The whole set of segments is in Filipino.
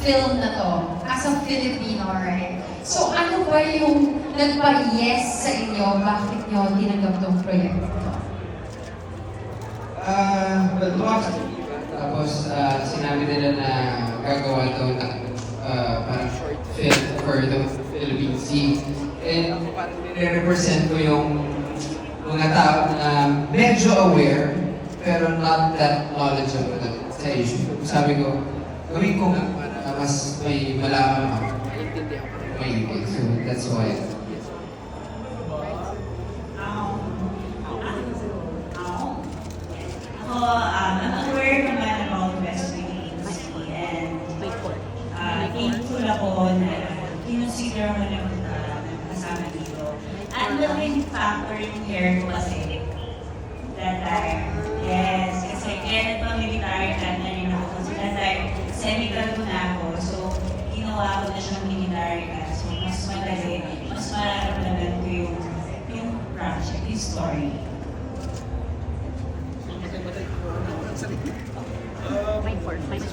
film na to as a Filipino, right? So ano ba yung nagpa-yes sa inyo? Bakit nyo tinanggap tong proyekto to? Well, tumakas. Tapos, sinabi nila na gagawa daw na parang short film for the Philippine Sea. And nire-represent ko yung mga tao na medyo aware, pero not that knowledgeable sa issue. Sabi ko, gawin ko nga para mas may malaman ako. May so that's why. I'm aware naman about West Philippine Sea and thankful ako na kinonsider mo na kasama dito. Ang laking factor yung hair ko kasi that time. Yes, kasi kaya nagpa-military time na rin ako. So that time, semical ko na ako. So, ginawa ko na siyang military ka. So, mas madali, mas mararamdaman ko yung project, yung story.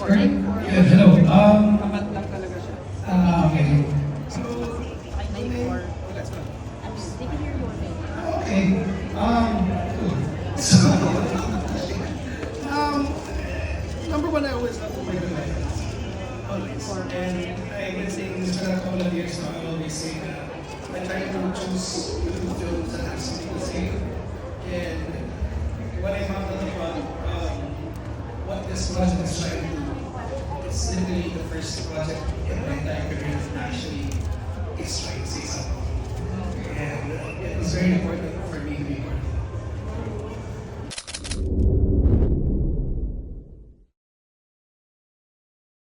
Yeah, hello. Okay. So, okay. So, number one, I always love to make the life. Always. And I've been saying this for a couple of years now. I always say that I try to choose films that have something to say. And when I found out about what this project is trying to do, it's literally the first project in my entire career that actually is trying to say something. And it was very important for me to be part of